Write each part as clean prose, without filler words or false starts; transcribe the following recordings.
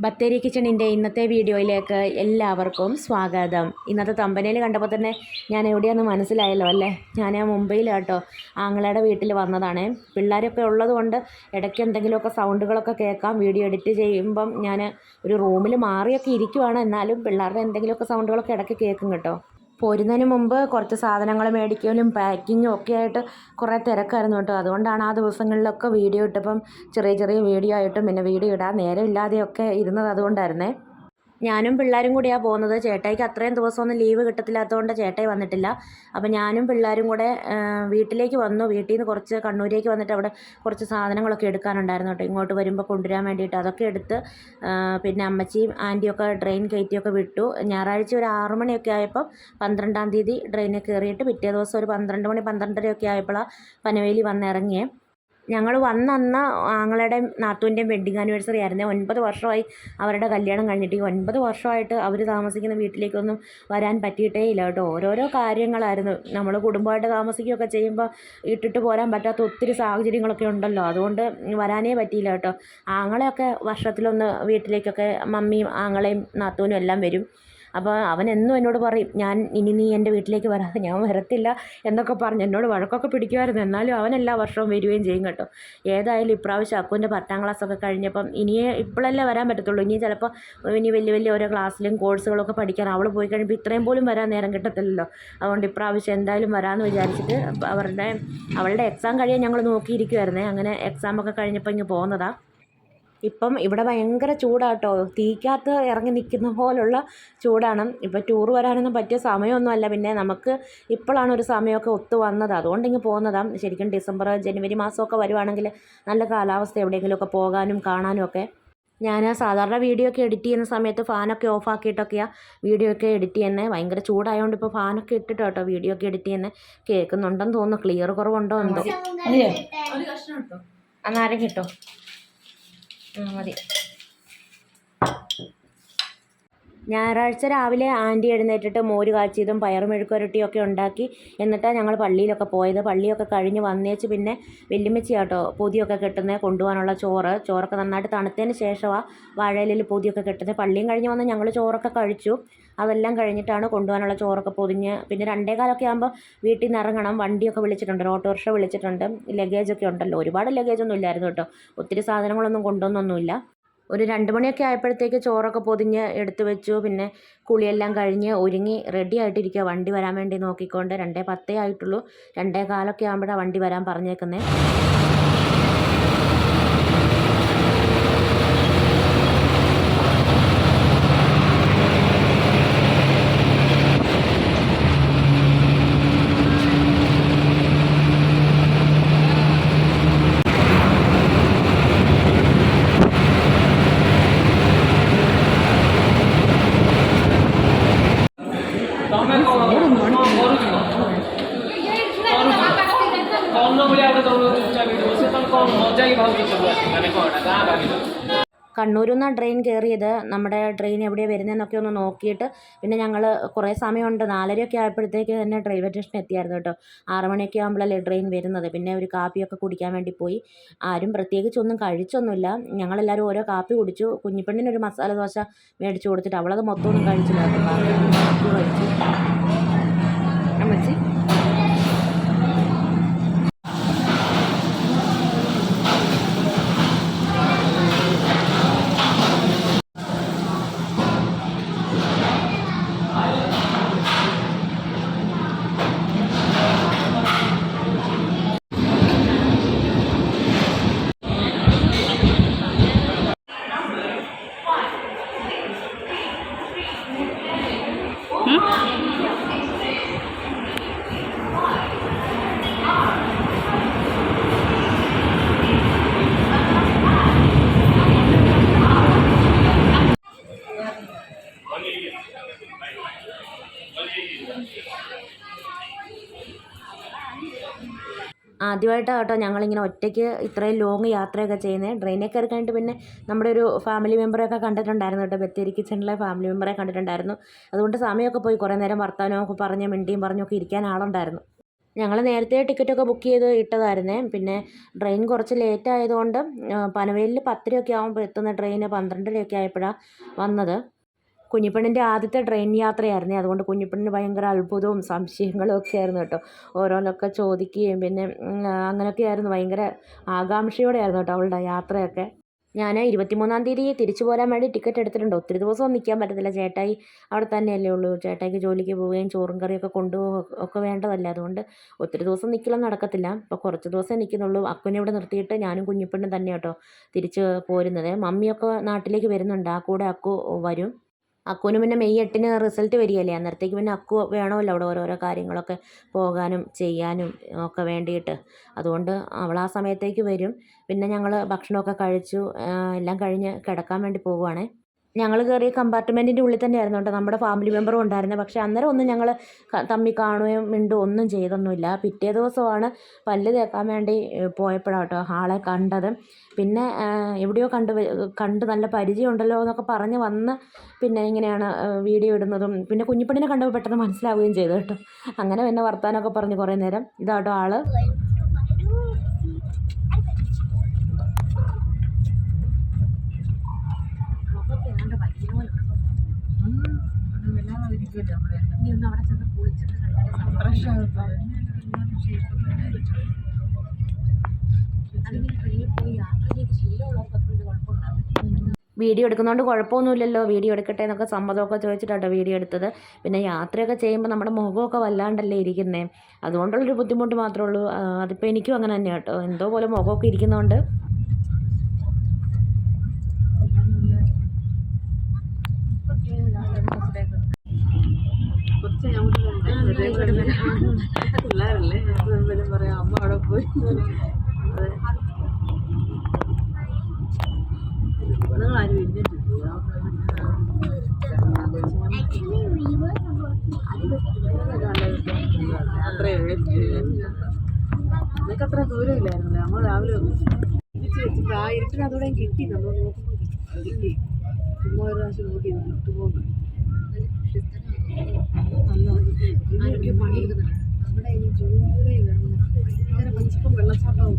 ബത്തേരി കിച്ചണിൻ്റെ ഇന്നത്തെ വീഡിയോയിലേക്ക് എല്ലാവർക്കും സ്വാഗതം. ഇന്നത്തെ തമ്പനയിൽ കണ്ടപ്പോൾ തന്നെ ഞാൻ എവിടെയാണെന്ന് മനസ്സിലായല്ലോ അല്ലേ? ഞാൻ മുംബൈയിലാട്ടോ ആങ്ങളയുടെ വീട്ടിൽ വന്നതാണ്. പിള്ളേരൊക്കെ ഉള്ളതുകൊണ്ട് ഇടയ്ക്ക് എന്തെങ്കിലുമൊക്കെ സൗണ്ടുകളൊക്കെ കേൾക്കാം. വീഡിയോ എഡിറ്റ് ചെയ്യുമ്പം ഞാൻ ഒരു റൂമിൽ മാറിയൊക്കെ ഇരിക്കുവാണ്, എന്നാലും പിള്ളേരുടെ എന്തെങ്കിലുമൊക്കെ സൗണ്ടുകളൊക്കെ ഇടയ്ക്ക് കേൾക്കും കേട്ടോ. പോരുന്നതിന് മുമ്പ് കുറച്ച് സാധനങ്ങൾ മേടിക്കലും പാക്കിങ്ങും ഒക്കെ ആയിട്ട് കുറേ തിരക്കായിരുന്നു കേട്ടോ. അതുകൊണ്ടാണ് ആ ദിവസങ്ങളിലൊക്കെ വീഡിയോ ഇട്ടപ്പം ചെറിയ ചെറിയ വീഡിയോ ആയിട്ടും പിന്നെ വീഡിയോ ഇടാൻ നേരമില്ലാതെയൊക്കെ ഇരുന്നത് അതുകൊണ്ടായിരുന്നേ. ഞാനും പിള്ളേരും കൂടിയാണ് പോകുന്നത്. ചേട്ടായിക്ക് അത്രയും ദിവസമൊന്നും ലീവ് കിട്ടത്തില്ലാത്തതുകൊണ്ട് ചേട്ടായി വന്നിട്ടില്ല. അപ്പോൾ ഞാനും പിള്ളേരും കൂടെ വീട്ടിലേക്ക് വന്നു. വീട്ടിൽ നിന്ന് കുറച്ച് കണ്ണൂരേക്ക് വന്നിട്ട് അവിടെ കുറച്ച് സാധനങ്ങളൊക്കെ എടുക്കാനുണ്ടായിരുന്നു കേട്ടോ. ഇങ്ങോട്ട് വരുമ്പോൾ കൊണ്ടുവരാൻ വേണ്ടിയിട്ട് അതൊക്കെ എടുത്ത് പിന്നെ അമ്മച്ചിയും ആൻറ്റിയൊക്കെ ട്രെയിൻ കയറ്റിയൊക്കെ വിട്ടു. ഞായറാഴ്ച ഒരു 6 മണിയൊക്കെ ആയപ്പോൾ 12-ാം തീയതി ട്രെയിനിൽ കയറിയിട്ട് പിറ്റേ ദിവസം ഒരു 12 മണി 12:30 ആയപ്പോഴാണ് പനവേലി വന്നിറങ്ങിയേ. ഞങ്ങൾ വന്നന്ന് ആങ്ങളുടെയും നാത്തൂൻ്റെയും വെഡ്ഡിങ് ആനിവേഴ്സറി ആയിരുന്നേ. 9 വർഷമായി അവരുടെ കല്യാണം കഴിഞ്ഞിട്ട്. ഈ 9 വർഷമായിട്ട് അവർ താമസിക്കുന്ന വീട്ടിലേക്കൊന്നും വരാൻ പറ്റിയിട്ടേ ഇല്ല കേട്ടോ. ഓരോരോ കാര്യങ്ങളായിരുന്നു. നമ്മൾ കുടുംബമായിട്ട് താമസിക്കുകയൊക്കെ ചെയ്യുമ്പോൾ ഇട്ടിട്ട് പോരാൻ പറ്റാത്ത ഒത്തിരി സാഹചര്യങ്ങളൊക്കെ ഉണ്ടല്ലോ. അതുകൊണ്ട് വരാനേ പറ്റിയില്ല കേട്ടോ. ആങ്ങളെയൊക്കെ വർഷത്തിലൊന്ന് വീട്ടിലേക്കൊക്കെ മമ്മിയും ആങ്ങളെയും നാത്തൂനും എല്ലാം വരും. അപ്പോൾ അവൻ എന്നും എന്നോട് പറയും, ഇനി നീ എൻ്റെ വീട്ടിലേക്ക് വരാതെ ഞാൻ വരത്തില്ല എന്നൊക്കെ പറഞ്ഞ് എന്നോട് വഴക്കൊക്കെ പിടിക്കുമായിരുന്നു. എന്നാലും അവൻ എല്ലാ വർഷവും വരികയും ചെയ്യും കേട്ടോ. ഏതായാലും ഇപ്രാവശ്യം അക്കുവിൻ്റെ 10-ാം ക്ലാസ്സൊക്കെ കഴിഞ്ഞപ്പം ഇപ്പോഴല്ലേ വരാൻ പറ്റത്തുള്ളൂ. ഇനി ചിലപ്പോൾ ഇനി വലിയ വലിയ ഓരോ ക്ലാസ്സിലും കോഴ്സുകളൊക്കെ പഠിക്കാൻ അവൾ പോയി കഴിയുമ്പോൾ ഇത്രയും പോലും വരാൻ നേരം കിട്ടത്തില്ലല്ലോ. അതുകൊണ്ട് ഇപ്രാവശ്യം എന്തായാലും വരാമെന്ന് വിചാരിച്ചിട്ട് അവളുടെ എക്സാം കഴിയാൻ ഞങ്ങൾ നോക്കിയിരിക്കുമായിരുന്നേ. അങ്ങനെ എക്സാമൊക്കെ കഴിഞ്ഞപ്പോൾ ഇങ്ങ് പോകുന്നതാണ്. ഇപ്പം ഇവിടെ ഭയങ്കര ചൂടാട്ടോ. തീക്കകത്ത് ഇറങ്ങി നിൽക്കുന്ന പോലുള്ള ചൂടാണ്. ഇപ്പം ടൂർ വരാനൊന്നും പറ്റിയ സമയമൊന്നുമല്ല. പിന്നെ നമുക്ക് ഇപ്പോഴാണ് ഒരു സമയമൊക്കെ ഒത്തു വന്നത്, അതുകൊണ്ടിങ്ങ് പോകുന്നതാണ്. ശരിക്കും ഡിസംബർ ജനുവരി മാസമൊക്കെ വരുവാണെങ്കിൽ നല്ല കാലാവസ്ഥ, എവിടെയെങ്കിലുമൊക്കെ പോകാനും കാണാനും ഒക്കെ. ഞാൻ സാധാരണ വീഡിയോ ഒക്കെ എഡിറ്റ് ചെയ്യുന്ന സമയത്ത് ഫാനൊക്കെ ഓഫാക്കിയിട്ടൊക്കെയാണ് വീഡിയോ ഒക്കെ എഡിറ്റ് ചെയ്യുന്നത്. ഭയങ്കര ചൂടായതുകൊണ്ട് ഇപ്പോൾ ഫാനൊക്കെ ഇട്ടിട്ട് കേട്ടോ വീഡിയോ ഒക്കെ എഡിറ്റ് ചെയ്യുന്നത്. കേൾക്കുന്നുണ്ടെന്ന് തോന്നുന്നു. ക്ലിയർ കുറവുണ്ടോ എന്തോ. അന്നാരും കിട്ടോ മതി. ഞായറാഴ്ച രാവിലെ ആൻറ്റി എഴുന്നേറ്റിട്ട് മോര് കാച്ചിയതും പയറ് മെഴുക്കുരട്ടിയൊക്കെ ഉണ്ടാക്കി എന്നിട്ടാണ് ഞങ്ങൾ പള്ളിയിലൊക്കെ പോയത്. പള്ളിയൊക്കെ കഴിഞ്ഞ് വന്നേച്ച് പിന്നെ വെല്ലുമ്മച്ചിയാട്ടോ പൊതിയൊക്കെ കെട്ടുന്നത്, കൊണ്ടുപോകാനുള്ള ചോറൊക്കെ നന്നായിട്ട് തണുത്തതിന് ശേഷമാണ് വാഴയിലയിൽ പൊതിയൊക്കെ കെട്ടുന്നത്. പള്ളിയും കഴിഞ്ഞ് വന്ന് ഞങ്ങൾ ചോറൊക്കെ കഴിച്ചു. അതെല്ലാം കഴിഞ്ഞിട്ടാണ് കൊണ്ടുപോകാനുള്ള ചോറൊക്കെ പൊതിഞ്ഞ് പിന്നെ 2:15 ആകുമ്പോൾ വീട്ടിൽ നിന്ന് ഇറങ്ങണം. വണ്ടിയൊക്കെ വിളിച്ചിട്ടുണ്ട്, ഓട്ടോറിക്ഷ വിളിച്ചിട്ടുണ്ട്. ലഗേജൊക്കെ ഉണ്ടല്ലോ. ഒരുപാട് ലഗേജൊന്നും ഇല്ലായിരുന്നു കേട്ടോ. ഒത്തിരി സാധനങ്ങളൊന്നും കൊണ്ടുവന്നൊന്നുമില്ല. ഒരു 2 മണിയൊക്കെ ആയപ്പോഴത്തേക്ക് ചോറൊക്കെ പൊതിഞ്ഞ് എടുത്തു വെച്ചു. പിന്നെ കുളിയെല്ലാം കഴിഞ്ഞ് ഒരുങ്ങി റെഡി ആയിട്ടിരിക്കുക വണ്ടി വരാൻ വേണ്ടി നോക്കിക്കൊണ്ട്. 2:10 ആയിട്ടുള്ളൂ. 2:15 ആകുമ്പോഴാണ് വണ്ടി വരാൻ പറഞ്ഞേക്കുന്നത്. കണ്ണൂരിൽ നിന്നാണ് ട്രെയിൻ കയറിയത്. നമ്മുടെ ട്രെയിൻ എവിടെയാണ് വരുന്നതെന്നൊക്കെ ഒന്ന് നോക്കിയിട്ട് പിന്നെ ഞങ്ങൾ കുറേ സമയമുണ്ട്. 4:30 ആയപ്പോഴത്തേക്ക് തന്നെ റെയിൽവേ സ്റ്റേഷനിൽ എത്തിയായിരുന്നു കേട്ടോ. 6 മണിയൊക്കെ ആകുമ്പോഴല്ലേ ട്രെയിൻ വരുന്നത്. പിന്നെ ഒരു കാപ്പിയൊക്കെ കുടിക്കാൻ വേണ്ടി പോയി. ആരും പ്രത്യേകിച്ചൊന്നും കഴിച്ചൊന്നുമില്ല. ഞങ്ങളെല്ലാവരും ഓരോ കാപ്പി കുടിച്ചു. കുഞ്ഞിപ്പെണ്ണിനൊരു മസാല ദോശ മേടിച്ചു കൊടുത്തിട്ട് അവളത് മൊത്തമൊന്നും കഴിച്ചില്ല കേട്ടോ. കാപ്പി കഴിച്ചു. അമ്മച്ചി ആദ്യമായിട്ടാണ് കേട്ടോ ഞങ്ങളിങ്ങനെ ഒറ്റയ്ക്ക് ഇത്രയും ലോങ് യാത്രയൊക്കെ ചെയ്യുന്നത്. ട്രെയിനിൽ കയറി കഴിഞ്ഞിട്ട് പിന്നെ നമ്മുടെ ഒരു ഫാമിലി മെമ്പറെയൊക്കെ കണ്ടിട്ടുണ്ടായിരുന്നു കേട്ടോ. ബത്തേരി കിച്ചണിലെ ഫാമിലി മെമ്പറെ കണ്ടിട്ടുണ്ടായിരുന്നു. അതുകൊണ്ട് സമയമൊക്കെ പോയി. കുറേ നേരം വർത്താനമൊക്കെ പറഞ്ഞ് മിണ്ടിയും പറഞ്ഞൊക്കെ ഇരിക്കാൻ ആളുണ്ടായിരുന്നു. ഞങ്ങൾ നേരത്തെ ടിക്കറ്റൊക്കെ ബുക്ക് ചെയ്ത് ഇട്ടതായിരുന്നേ. പിന്നെ ട്രെയിൻ കുറച്ച് ലേറ്റ് ആയതുകൊണ്ട് പനവേലിൽ 10:30 ആകുമ്പോൾ എത്തുന്ന ട്രെയിന് 12:30 ആയപ്പോഴാണ് വന്നത്. കുഞ്ഞിപ്പെണ്ണിൻ്റെ ആദ്യത്തെ ട്രെയിൻ യാത്രയായിരുന്നേ. അതുകൊണ്ട് കുഞ്ഞിപ്പെണ്ണിന് ഭയങ്കര അത്ഭുതവും സംശയങ്ങളും ഒക്കെ ആയിരുന്നു കേട്ടോ. ഓരോന്നൊക്കെ ചോദിക്കുകയും പിന്നെ അങ്ങനെയൊക്കെ ആയിരുന്നു. ഭയങ്കര ആകാംക്ഷയോടെ ആയിരുന്നു കേട്ടോ അവളുടെ യാത്രയൊക്കെ. ഞാൻ 23-ാം തീയതി തിരിച്ചു പോരാൻ വേണ്ടി ടിക്കറ്റ് എടുത്തിട്ടുണ്ട്. ഒത്തിരി ദിവസമൊന്നും നിൽക്കാൻ പറ്റത്തില്ല. ചേട്ടായി അവിടെ തന്നെയല്ലേ ഉള്ളൂ. ചേട്ടായിക്ക് ജോലിക്ക് പോവുകയും ചോറും കറിയൊക്കെ കൊണ്ടുപോവുക ഒക്കെ വേണ്ടതല്ലേ. അതുകൊണ്ട് ഒത്തിരി ദിവസം നിൽക്കലൊന്നും നടക്കത്തില്ല. അപ്പോൾ കുറച്ച് ദിവസമേ നിൽക്കുന്നുള്ളൂ. അക്കുനെ ഇവിടെ നിർത്തിയിട്ട് ഞാനും കുഞ്ഞിപ്പെണ്ണും തന്നെ കേട്ടോ തിരിച്ച് പോരുന്നത്. മമ്മിയൊക്കെ നാട്ടിലേക്ക് വരുന്നുണ്ട്. ആ കൂടെ അക്കു വരും. അക്കുവിന് പിന്നെ മെയ് 8-ന് റിസൾട്ട് വരികയല്ലേ. അന്നേരത്തേക്ക് പിന്നെ അക്കു വേണമല്ലോ അവിടെ ഓരോരോ കാര്യങ്ങളൊക്കെ പോകാനും ചെയ്യാനും ഒക്കെ വേണ്ടിയിട്ട്. അതുകൊണ്ട് അവൾ ആ സമയത്തേക്ക് വരും. പിന്നെ ഞങ്ങൾ ഭക്ഷണമൊക്കെ കഴിച്ചു. എല്ലാം കഴിഞ്ഞ് കിടക്കാൻ വേണ്ടി പോവുകയാണേ. ഞങ്ങൾ കയറിയ കമ്പാർട്ട്മെൻറ്റിൻ്റെ ഉള്ളിൽ തന്നെയായിരുന്നു കേട്ടോ നമ്മുടെ ഫാമിലി മെമ്പറും ഉണ്ടായിരുന്നത്. പക്ഷേ അന്നേരം ഒന്നും ഞങ്ങൾ തമ്മിൽ കാണുകയും മിണ്ടുകയും ഒന്നും ചെയ്തൊന്നുമില്ല. പിറ്റേ ദിവസമാണ് പല്ല് തേക്കാൻ വേണ്ടി പോയപ്പോഴാണ് കേട്ടോ ആളെ കണ്ടത്. പിന്നെ എവിടെയോ കണ്ട് നല്ല പരിചയമുണ്ടല്ലോ എന്നൊക്കെ പറഞ്ഞ് വന്ന് പിന്നെ ഇങ്ങനെയാണ് വീഡിയോ ഇടുന്നതും പിന്നെ കുഞ്ഞിപ്പെണ്ണിനെ കണ്ടപ്പോൾ പെട്ടെന്ന് മനസ്സിലാവുകയും ചെയ്തു കേട്ടോ. അങ്ങനെ പിന്നെ വർത്താനമൊക്കെ പറഞ്ഞ് കുറേ നേരം. ഇതാട്ടോ ആള്. വീഡിയോ എടുക്കുന്നതുകൊണ്ട് കുഴപ്പമൊന്നുമില്ലല്ലോ, വീഡിയോ എടുക്കട്ടെ എന്നൊക്കെ സമ്മതമൊക്കെ ചോദിച്ചിട്ടാട്ടോ വീഡിയോ എടുത്തത്. പിന്നെ യാത്രയൊക്കെ ചെയ്യുമ്പോൾ നമ്മുടെ മുഖമൊക്കെ വല്ലാണ്ടല്ലേ ഇരിക്കുന്നത്. അതുകൊണ്ടുള്ളൊരു ബുദ്ധിമുട്ട് മാത്രമേ ഉള്ളൂ. അതിപ്പോൾ എനിക്കും അങ്ങനെ തന്നെയാണ് കേട്ടോ. എന്തോ പോലെ മുഖമൊക്കെ ഇരിക്കുന്നതുകൊണ്ട്. പിള്ളേരല്ലേ പറയാം അമ്മ അവിടെ പോയി. നിങ്ങളാരും ഇന്നിട്ടില്ല. നിനക്ക് അത്ര ദൂരമില്ലായിരുന്നല്ലേ. നമ്മൾ രാവിലെ തിരിച്ച് വെച്ചിട്ട് ആ ഇരുട്ടിനകത്തൂടെ കിട്ടി. നമ്മൾ നോക്കുമ്പോൾ കിട്ടി. ചുമ്മാ ഒരു പ്രാവശ്യം നോക്കി വിട്ടുപോകുന്നു. നമ്മുടെ ഈ ജൂലൈ ഭയങ്കര പച്ചപ്പും വെള്ളച്ചാട്ടവും.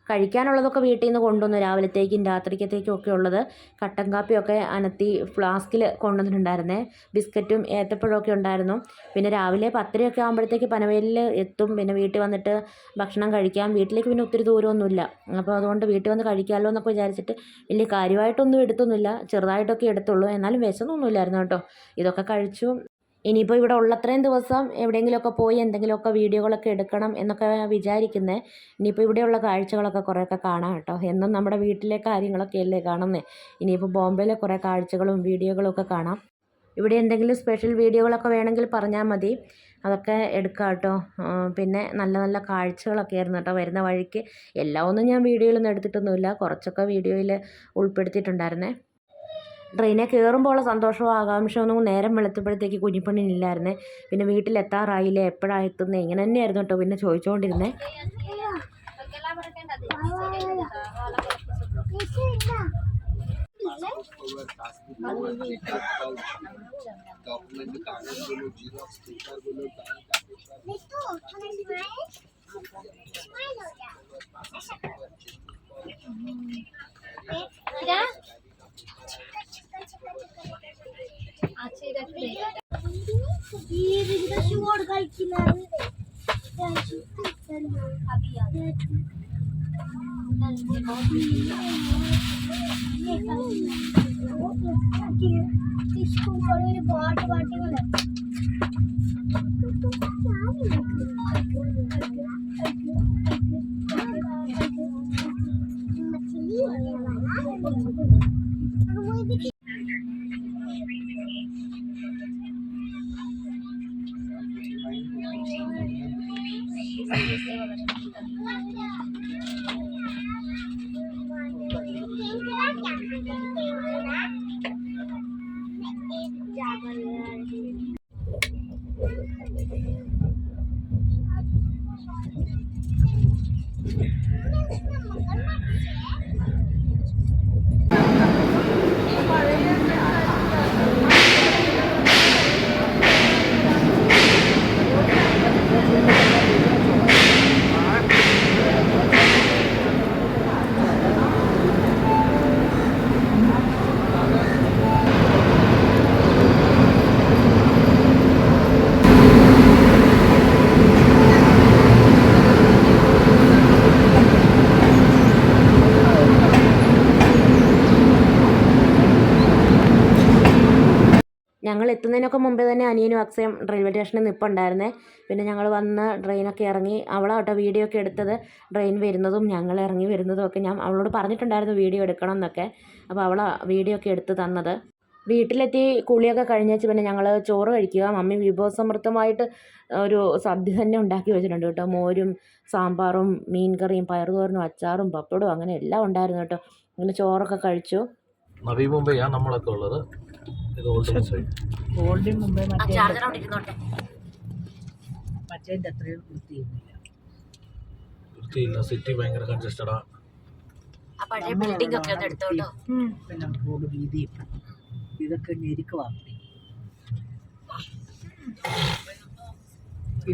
കഴിക്കാനുള്ളതൊക്കെ വീട്ടിൽ നിന്ന് കൊണ്ടുവന്നു. രാവിലത്തേക്കും രാത്രിക്കത്തേക്കും ഒക്കെ ഉള്ളത് കട്ടൻ കാപ്പിയൊക്കെ അനത്തി ഫ്ലാസ്കിൽ കൊണ്ടുവന്നിട്ടുണ്ടായിരുന്നേ. ബിസ്ക്കറ്റും ഏത്തപ്പഴമൊക്കെ ഉണ്ടായിരുന്നു. പിന്നെ രാവിലെ 10:30 ആകുമ്പോഴത്തേക്ക് പനവേലിൽ എത്തും. പിന്നെ വീട്ടിൽ വന്നിട്ട് ഭക്ഷണം കഴിക്കാം. വീട്ടിലേക്ക് പിന്നെ ഒത്തിരി ദൂരമൊന്നുമില്ല. അപ്പോൾ അതുകൊണ്ട് വീട്ടിൽ വന്ന് കഴിക്കാമല്ലോ എന്നൊക്കെ വിചാരിച്ചിട്ട് വലിയ കാര്യമായിട്ടൊന്നും എടുത്തൊന്നുമില്ല. ചെറുതായിട്ടൊക്കെ എടുത്തുള്ളൂ. എന്നാലും വിശന്നൊന്നുമില്ലായിരുന്നു കേട്ടോ. ഇതൊക്കെ കഴിച്ചു. ഇനിയിപ്പോൾ ഇവിടെ ഉള്ളത്രയും ദിവസം എവിടെയെങ്കിലുമൊക്കെ പോയി എന്തെങ്കിലുമൊക്കെ വീഡിയോകളൊക്കെ എടുക്കണം എന്നൊക്കെ വിചാരിക്കുന്നത്. ഇനിയിപ്പോൾ ഇവിടെയുള്ള കാഴ്ചകളൊക്കെ കുറേയൊക്കെ കാണാം കേട്ടോ. എന്നും നമ്മുടെ വീട്ടിലെ കാര്യങ്ങളൊക്കെ അല്ലേ കാണുന്നത്. ഇനിയിപ്പോൾ ബോംബെയിലെ കുറേ കാഴ്ചകളും വീഡിയോകളും ഒക്കെ കാണാം. ഇവിടെ എന്തെങ്കിലും സ്പെഷ്യൽ വീഡിയോകളൊക്കെ വേണമെങ്കിൽ പറഞ്ഞാൽ മതി, അതൊക്കെ എടുക്കാം കേട്ടോ. പിന്നെ നല്ല നല്ല കാഴ്ചകളൊക്കെ ആയിരുന്നു കേട്ടോ വരുന്ന വഴിക്ക്. എല്ലാം ഒന്നും ഞാൻ വീഡിയോയിലൊന്നും എടുത്തിട്ടൊന്നുമില്ല. കുറച്ചൊക്കെ വീഡിയോയിൽ ഉൾപ്പെടുത്തിയിട്ടുണ്ടായിരുന്നേ. ട്രെയിനിൽ കയറുമ്പോൾ ഉള്ള സന്തോഷവും ആകാംക്ഷയൊന്നും നേരം വെളുത്തപ്പോഴത്തേക്ക് കുഞ്ഞിപ്പെണ്ണിനില്ലായിരുന്നേ. പിന്നെ വീട്ടിലെത്താറായില്ലേ, എപ്പോഴാണ് എത്തുന്നത്, ഇങ്ങനെ തന്നെയായിരുന്നു കേട്ടോ പിന്നെ ചോദിച്ചുകൊണ്ടിരുന്നേ. ഞങ്ങൾ എത്തുന്നതിനൊക്കെ മുമ്പേ തന്നെ അനിയനും അക്സയും റെയിൽവേ സ്റ്റേഷനിൽ നിൽപ്പുണ്ടായിരുന്നേ. പിന്നെ ഞങ്ങൾ വന്ന് ട്രെയിനൊക്കെ ഇറങ്ങി. അവളാട്ടോ വീഡിയോ ഒക്കെ എടുത്തത്. ട്രെയിൻ വരുന്നതും ഞങ്ങൾ ഇറങ്ങി വരുന്നതും ഒക്കെ ഞാൻ അവളോട് പറഞ്ഞിട്ടുണ്ടായിരുന്നു വീഡിയോ എടുക്കണം എന്നൊക്കെ. അപ്പോൾ അവളാണ് വീഡിയോ ഒക്കെ എടുത്ത് തന്നത്. വീട്ടിലെത്തി കുളിയൊക്കെ കഴിഞ്ഞേച്ച് പിന്നെ ഞങ്ങൾ ചോറ് കഴിക്കുക. മമ്മി വിഭവസമൃദ്ധമായിട്ട് ഒരു സദ്യ തന്നെ ഉണ്ടാക്കി വെച്ചിട്ടുണ്ട് കേട്ടോ. മോരും സാമ്പാറും മീൻ കറിയും പയറുതോരനും അച്ചാറും പപ്പടവും അങ്ങനെ എല്ലാം ഉണ്ടായിരുന്നു കേട്ടോ. അങ്ങനെ ചോറൊക്കെ കഴിച്ചു. നവി മുംബൈയാണ് നമ്മളൊക്കെ ഉള്ളത്. ഇത് ഗോൾഡിൻ മുംബൈ ചാർജർ അവിടെ ഇരുന്നോട്ടെ. മറ്റേതിൻ്റെ അത്രയും വൃത്തിയില്ല. സിറ്റി ഭയങ്കര കൺജസ്റ്റഡാ. ആ പഴയ ബിൽഡിംഗ് ഒക്കെ ഒന്ന് എടുത്തോ കേട്ടോ. പിന്നെ റോഡ് വീതിയും ഇതൊക്കെ ഞെരുക്കുവാണ്.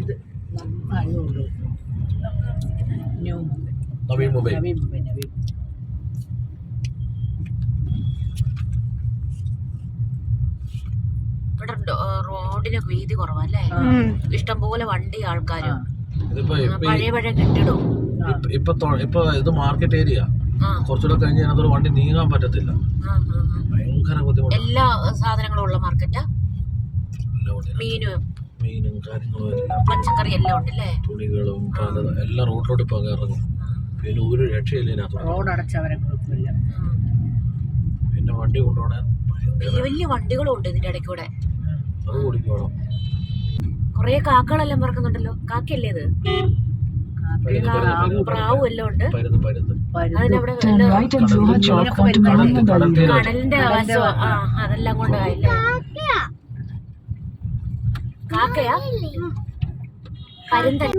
ഇത് നന്നായതുകൊണ്ട് ന്യൂ മുംബൈ, നവി മുംബൈ. നവി മുംബൈ, നവി മുംബൈ. ഇവിടെ റോഡിനൊക്കെ വീതി കുറവല്ലേ, ഇഷ്ടംപോലെ വണ്ടി ആൾക്കാരും പഴയ പഴയ കെട്ടിടവും. ഇപ്പൊ ഇത് മാർക്കറ്റ് ഏരിയ. കുറച്ചുകൂടെ കഴിഞ്ഞ് അതിനകത്തൊരു വണ്ടി നീങ്ങാൻ പറ്റത്തില്ല. ഭയങ്കര ബുദ്ധിമുട്ട്. എല്ലാ സാധനങ്ങളും ഉള്ള മാർക്കറ്റാ. മീനും കാര്യങ്ങളും എല്ലാം, പച്ചക്കറി എല്ലാം ഉണ്ടല്ലേ. തുണികളും എല്ലാം റോഡിലോട്ട് ഇപ്പൊ ഇറങ്ങും. പിന്നെ ഒരു രക്ഷയില്ല ഇതിനകത്ത്. റോഡ് അടച്ചവരെ കുഴപ്പമില്ല. പിന്നെ വണ്ടി കൊണ്ടുപോകണേ വലിയ വലിയ വണ്ടികളും ഉണ്ട് ഇതിന്റെ ഇടയ്ക്ക് കൂടെ. അത് കുടിക്കണം. കൊറേ കാക്കകളെല്ലാം പറക്കുന്നുണ്ടല്ലോ. കാക്കയല്ലേ ഇത്? പ്രാവും എല്ലാം ഉണ്ട്. അതിനവിടെ കടലിന്റെ ആവാസോ അതെല്ലാം കൊണ്ട് ആയില്ലേ. കാക്കയാ പരുന്തൽ.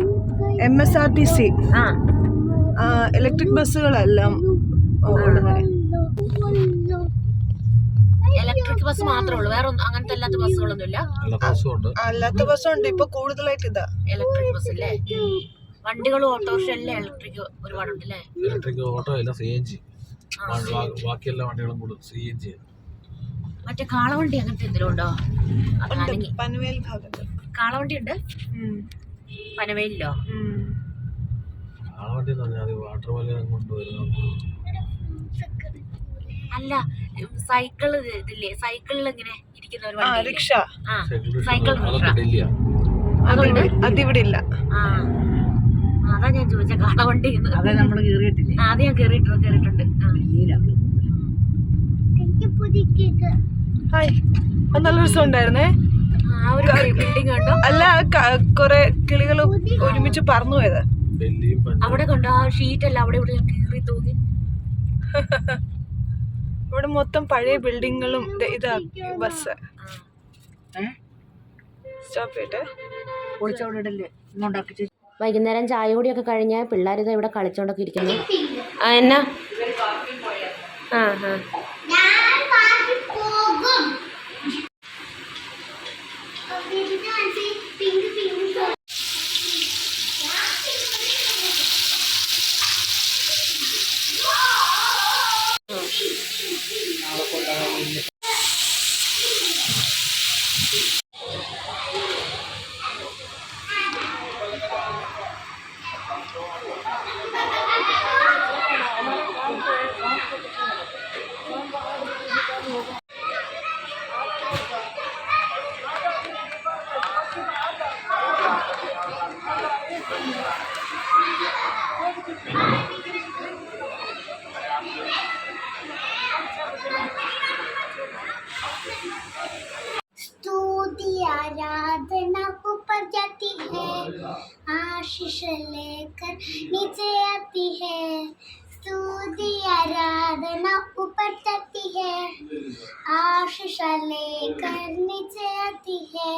MSRTC ഇലക്ട്രിക് ബസ്സുകളെല്ലാം ഇലക്ട്രിക് ബസ് മാത്രമേ ഉള്ളൂ, വേറെ അങ്ങനത്തെ അല്ലാത്ത ബസ്സുകളൊന്നും ഇല്ല. അല്ലാത്ത ബസ്സുണ്ട് ഇപ്പൊ കൂടുതലായിട്ട്. ഇതാ ഇലക്ട്രിക് ബസ് അല്ലേ. വണ്ടികളും ഓട്ടോറിക്ഷ എല്ലാം ഇലക്ട്രിക് ഒരുപാടുണ്ടല്ലേ. ഇലക്ട്രിക് ഓട്ടോ അല്ല, CNG. ബാക്കി എല്ലാ വണ്ടികളും കൂടെ CNG. മറ്റേ കാളവണ്ടി അങ്ങനത്തെ എന്തെങ്കിലും ഉണ്ടോ? പനവേൽ ഭാഗത്ത് കാളവണ്ടി ഉണ്ട്. പനവേലിലോ? കാളവണ്ടി എന്ന് പറഞ്ഞാൽ വാട്ടർ വലയം കൊണ്ടുവരുന്ന അല്ല, സൈക്കിള് ഇതില്ലേ, സൈക്കിളിൽ ഇങ്ങനെ ഇരിക്കുന്ന ഒരു വണ്ടി, റിക്ഷ. സൈക്കിൾ ഡൽഹിയാ. അതുണ്ട്. അതിവിടെ ഇല്ല. അതാ ഞാൻ ചോദിച്ച കാളവണ്ടി. അതെ, നമ്മള് കേറിയിട്ടില്ലേ? ആദ്യം ഞാൻ കേറിയിട്ടുണ്ട്. ഹായ്, അത് നല്ല രസം ഉണ്ടായിരുന്നേ. ആ ഒരു ബിൽഡിംഗ് കണ്ടോ? അല്ല, കൊറേ കിളികൾ ഒരുമിച്ച് പറന്നു പോയത്. അവിടെ കണ്ടോ ആ ഷീറ്റ് എല്ലാം അവിടെ ഇവിടെ കീറി തൂങ്ങി. ഇവിടെ മൊത്തം പഴയ ബിൽഡിങ്ങുകളും. ഇതാ ബസ് സ്റ്റോപ്പ് ചെയ്തിട്ട് വൈകുന്നേരം ചായ കൂടിയൊക്കെ കഴിഞ്ഞ് പിള്ളേരിത് ഇവിടെ കളിച്ചോണ്ടൊക്കെ ഇരിക്കുന്നു. എന്നാ स्तुति आराधना ऊपर जाती है, आशीष लेकर नीचे आती है। स्तुति आराधना ऊपर जाती है, आशीष लेकर नीचे आती है।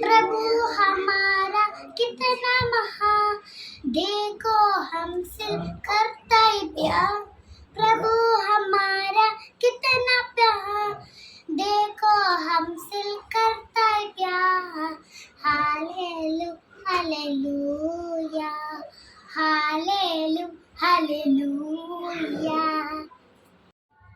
प्रभु हमारा कितना महा, देखो हमसे करता है प्यार। प्रभु हमारा कितना प्यार, देखो हमसे करता है प्यार। Hallelujah hallelujah hallelujah hallelujah.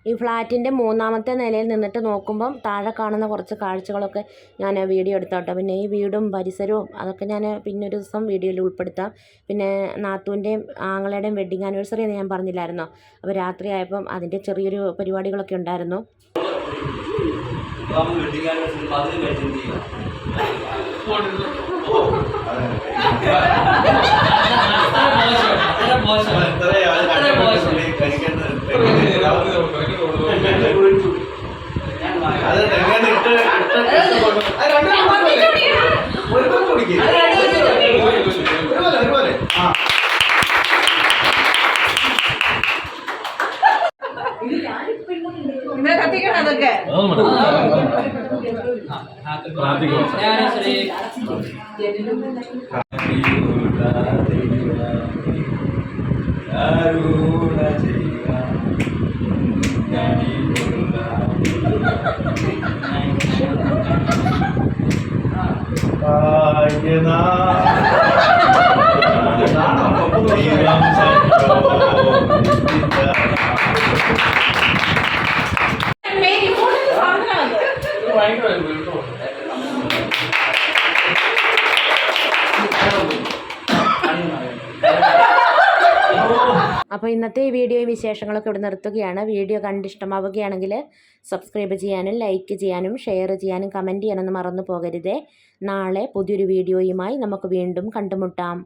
ഈ ഫ്ലാറ്റിൻ്റെ 3ാമത്തെ നിലയിൽ നിന്നിട്ട് നോക്കുമ്പം താഴെ കാണുന്ന കുറച്ച് കാഴ്ചകളൊക്കെ ഞാൻ വീഡിയോ എടുത്തോട്ടോ. പിന്നെ ഈ വീടും പരിസരവും അതൊക്കെ ഞാൻ പിന്നെ ഒരു ദിവസം വീഡിയോയിൽ ഉൾപ്പെടുത്താം. പിന്നെ നാത്തൂൻ്റെയും ആങ്ങളുടെയും വെഡ്ഡിങ് ആനിവേഴ്സറി എന്ന് ഞാൻ പറഞ്ഞില്ലായിരുന്നോ. അപ്പോൾ രാത്രിയായപ്പം അതിൻ്റെ ചെറിയൊരു പരിപാടികളൊക്കെ ഉണ്ടായിരുന്നു. അതൊക്കെ അപ്പോൾ ഇന്നത്തെ ഈ വീഡിയോയും വിശേഷങ്ങളൊക്കെ ഇവിടെ നിർത്തുകയാണ്. വീഡിയോ കണ്ടിഷ്ടമാവുകയാണെങ്കിൽ സബ്സ്ക്രൈബ് ചെയ്യാനും ലൈക്ക് ചെയ്യാനും ഷെയർ ചെയ്യാനും കമൻറ്റ് ചെയ്യാനൊന്നും മറന്നു പോകരുതേ. നാളെ പുതിയൊരു വീഡിയോയുമായി നമുക്ക് വീണ്ടും കണ്ടുമുട്ടാം.